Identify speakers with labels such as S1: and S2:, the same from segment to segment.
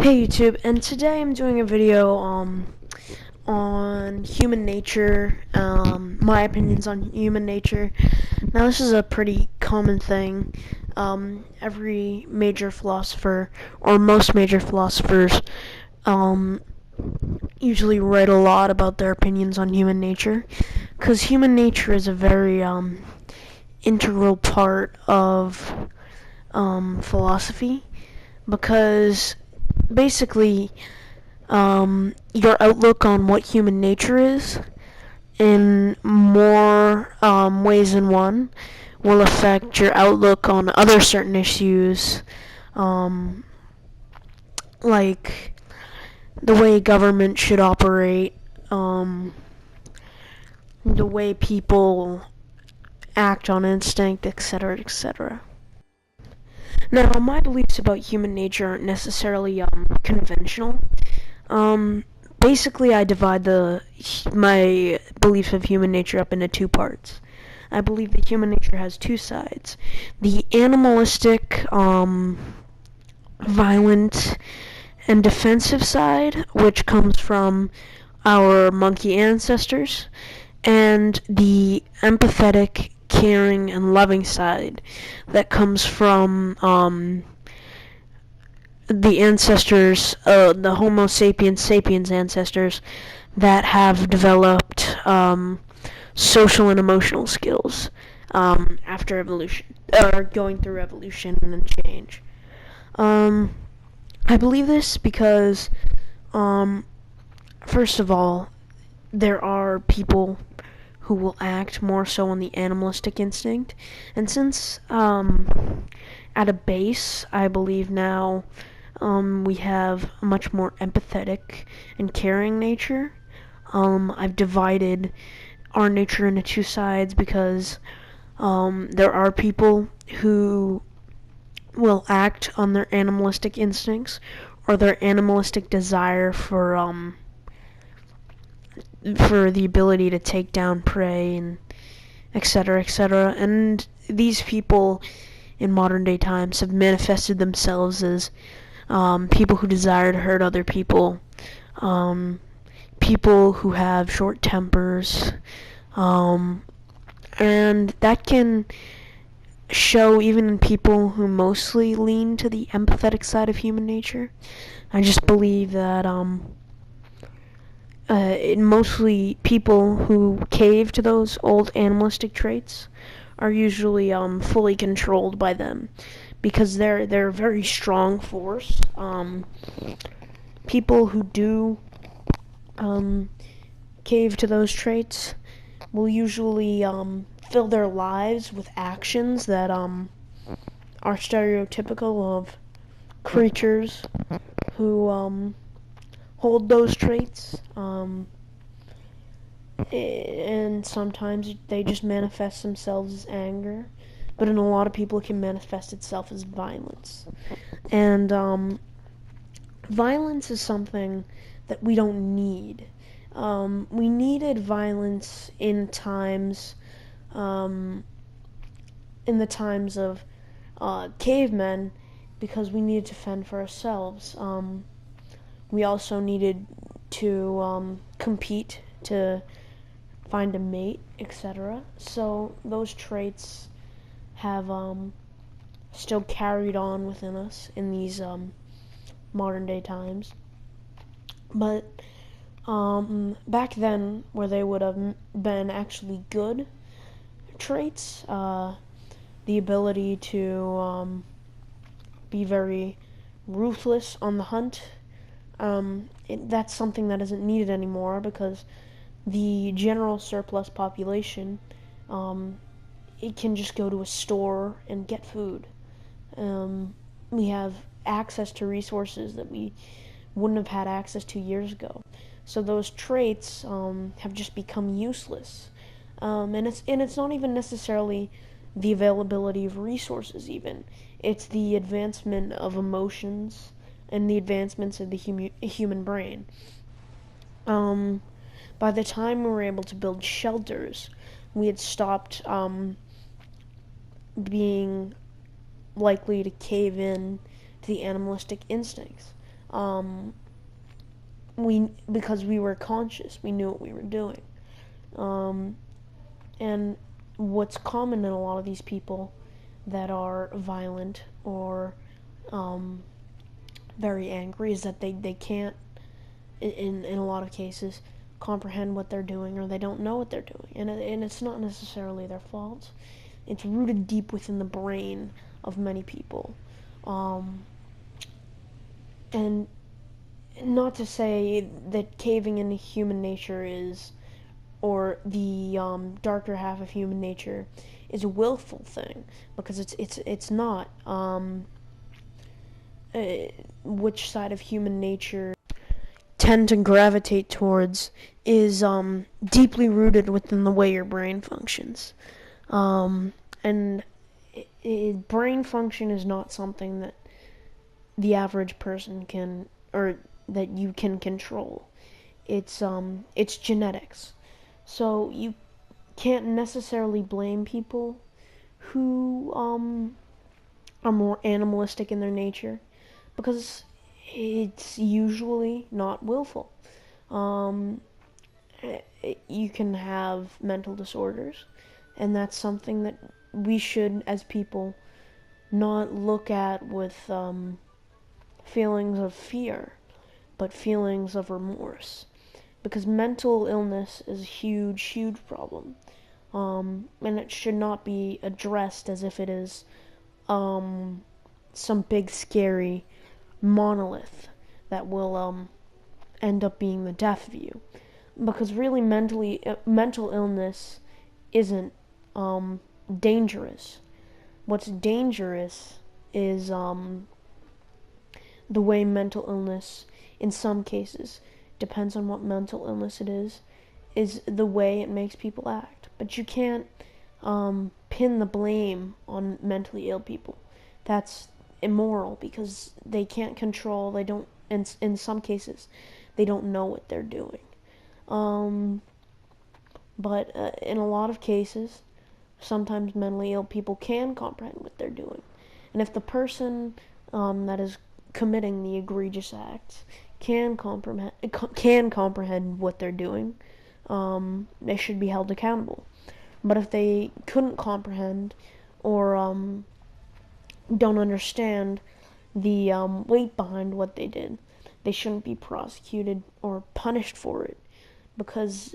S1: Hey YouTube, and today I'm doing a video on human nature, my opinions on human nature. Now this is a pretty common thing. Every major philosopher, or most major philosophers, um, usually write a lot about their opinions on human nature, because human nature is a very integral part of philosophy, because basically your outlook on what human nature is in more ways than one will affect your outlook on other certain issues, um, like the way government should operate, the way people act on instinct, etc., etc. Now, my beliefs about human nature aren't necessarily conventional. Basically, I divide my belief of human nature up into two parts. I believe that human nature has two sides: the animalistic, violent, and defensive side, which comes from our monkey ancestors, and the empathetic, caring, and loving side that comes from the ancestors, the Homo sapiens sapiens ancestors that have developed social and emotional skills after evolution, or going through evolution and change. I believe this because, first of all, there are people who will act more so on the animalistic instinct, and since at a base, I believe now we have a much more empathetic and caring nature. I've divided our nature into two sides because there are people who will act on their animalistic instincts or their animalistic desire for the ability to take down prey and etc., etc. And these people in modern day times have manifested themselves as people who desire to hurt other people, people who have short tempers, and that can show even in people who mostly lean to the empathetic side of human nature. I just believe that mostly people who cave to those old animalistic traits are usually fully controlled by them, because they're a very strong force. People who do cave to those traits will usually fill their lives with actions that are stereotypical of creatures who hold those traits. And sometimes they just manifest themselves as anger, but in a lot of people it can manifest itself as violence. And violence is something that we don't need. We needed violence in the times of cavemen, because we needed to fend for ourselves. We also needed to compete to find a mate, etc. So those traits have still carried on within us in these modern day times. But back then, where they would have been actually good traits, the ability to be very ruthless on the hunt, that's something that isn't needed anymore, because the general surplus population, it can just go to a store and get food. We have access to resources that we wouldn't have had access to years ago. So those traits have just become useless. And it's not even necessarily the availability of resources even. It's the advancement of emotions and the advancements of the human brain. By the time we were able to build shelters, we had stopped being likely to cave in to the animalistic instincts. because we were conscious, we knew what we were doing. And what's common in a lot of these people that are violent or very angry is that they can't, in a lot of cases, comprehend what they're doing, or they don't know what they're doing. And it's not necessarily their fault. It's rooted deep within the brain of many people. And not to say that caving into human nature is, or the darker half of human nature is a willful thing, because it's not. Which side of human nature tend to gravitate towards is deeply rooted within the way your brain functions. And brain function is not something that the average person can, or that you can control. It's genetics. So you can't necessarily blame people who are more animalistic in their nature, because it's usually not willful. You can have mental disorders, and that's something that we should, as people, not look at with feelings of fear, but feelings of remorse. Because mental illness is a huge, huge problem. And it should not be addressed as if it is some big, scary monolith that will end up being the death of you. Because really, mental illness isn't dangerous. What's dangerous is the way mental illness, in some cases, depends on what mental illness it is the way it makes people act. But you can't pin the blame on mentally ill people. That's immoral, because they can't control, they don't, in some cases, they don't know what they're doing. But in a lot of cases, sometimes mentally ill people can comprehend what they're doing. And if the person that is committing the egregious acts can comprehend what they're doing, they should be held accountable. But if they couldn't comprehend, or don't understand the weight behind what they did, they shouldn't be prosecuted or punished for it, because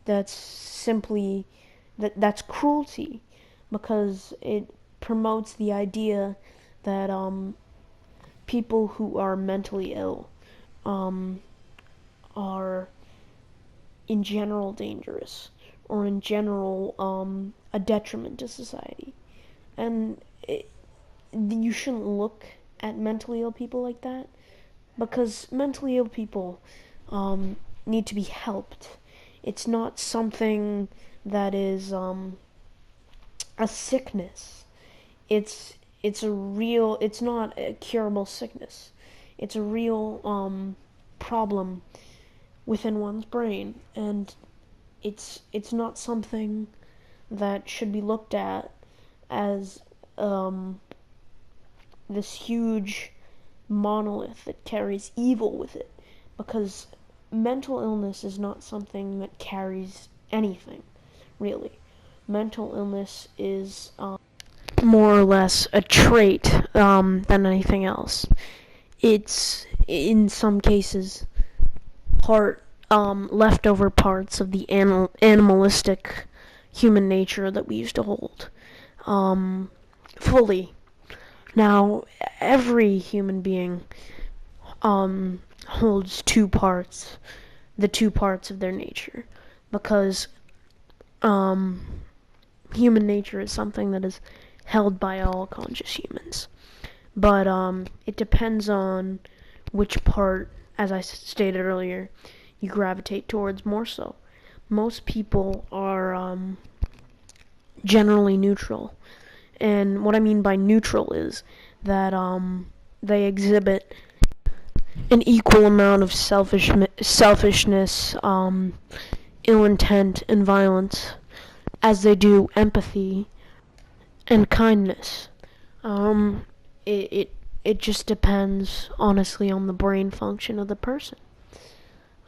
S1: that's simply that's cruelty, because it promotes the idea that people who are mentally ill are in general dangerous, or in general a detriment to society. And you shouldn't look at mentally ill people like that, because mentally ill people need to be helped. It's not something that is a sickness. It's not a curable sickness. It's a real problem within one's brain, and it's not something that should be looked at as this huge monolith that carries evil with it, because mental illness is not something that carries anything, really. Mental illness is more or less a trait than anything else. It's, in some cases, leftover parts of the animalistic human nature that we used to hold fully. Now, every human being holds the two parts of their nature, because human nature is something that is held by all conscious humans. But it depends on which part, as I stated earlier, you gravitate towards more so. Most people are generally neutral. And what I mean by neutral is that they exhibit an equal amount of selfishness, ill intent, and violence as they do empathy and kindness. It it just depends, honestly, on the brain function of the person.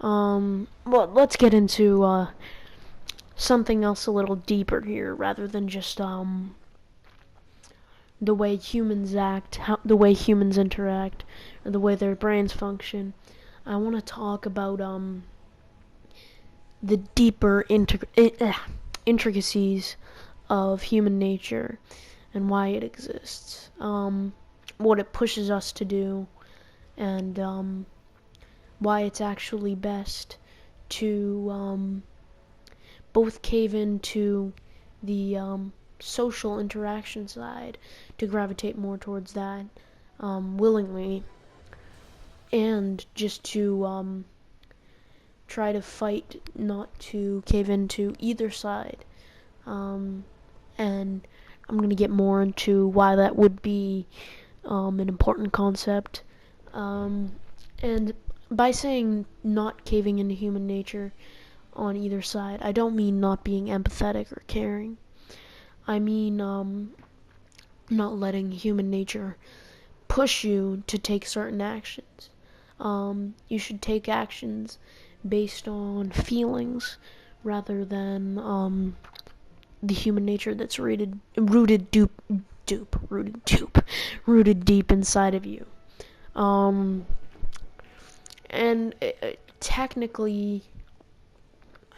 S1: Well, let's get into something else a little deeper here, rather than just the way humans act, the way humans interact, or the way their brains function. I want to talk about the deeper intricacies of human nature and why it exists, what it pushes us to do, and why it's actually best to both cave into the social interaction side, to gravitate more towards that willingly, and just to try to fight not to cave into either side. And I'm going to get more into why that would be an important concept. And by saying not caving into human nature on either side, I don't mean not being empathetic or caring. I mean not letting human nature push you to take certain actions. You should take actions based on feelings rather than the human nature that's rooted deep inside of you. And technically,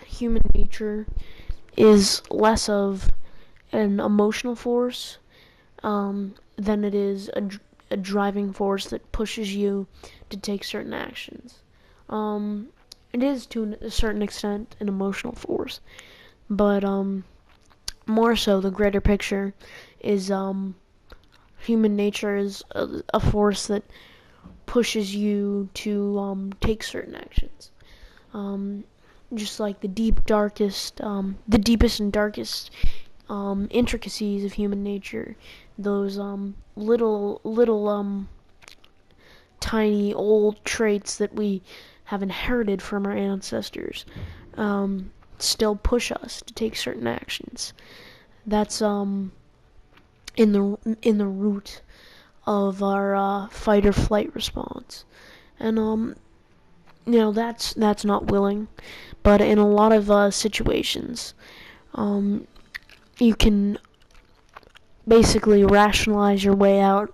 S1: human nature is less of an emotional force than it is a driving force that pushes you to take certain actions. It is to a certain extent an emotional force, but more so the greater picture is human nature is a force that pushes you to take certain actions. Just like the deepest and darkest intricacies of human nature, those little tiny old traits that we have inherited from our ancestors, still push us to take certain actions. That's in the root of our fight or flight response, and that's not willing, but in a lot of situations, you can basically rationalize your way out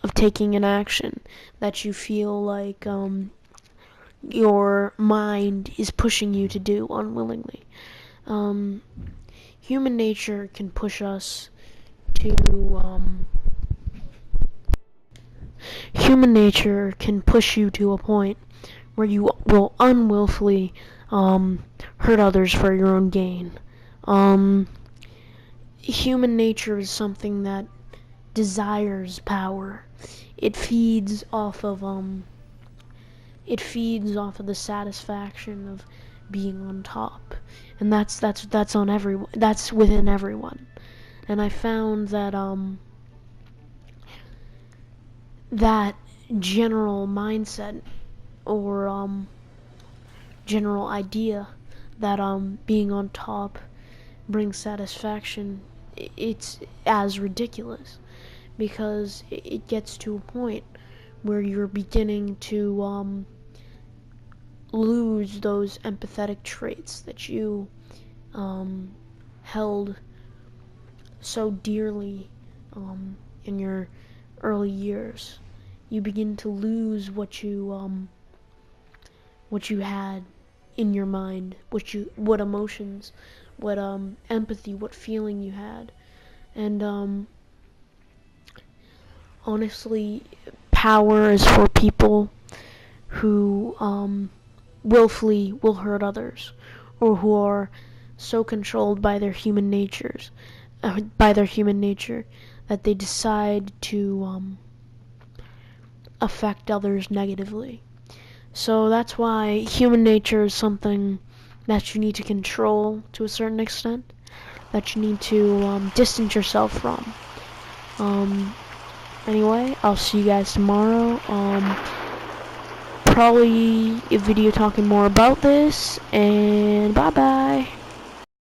S1: of taking an action that you feel like your mind is pushing you to do unwillingly. Human nature can push us to human nature can push you to a point where you will unwillfully hurt others for your own gain. Human nature is something that desires power. It feeds off of the satisfaction of being on top, and that's on everyone. That's within everyone. And I found that that general mindset or general idea that being on top brings satisfaction, it's as ridiculous, because it gets to a point where you're beginning to lose those empathetic traits that you held so dearly in your early years. You begin to lose what you had in your mind, what emotions, what empathy, what feeling you had. And honestly, power is for people who willfully will hurt others, or who are so controlled by their human nature that they decide to affect others negatively. So that's why human nature is something that you need to control to a certain extent, that you need to distance yourself from. Anyway, I'll see you guys tomorrow. Probably a video talking more about this, and bye bye.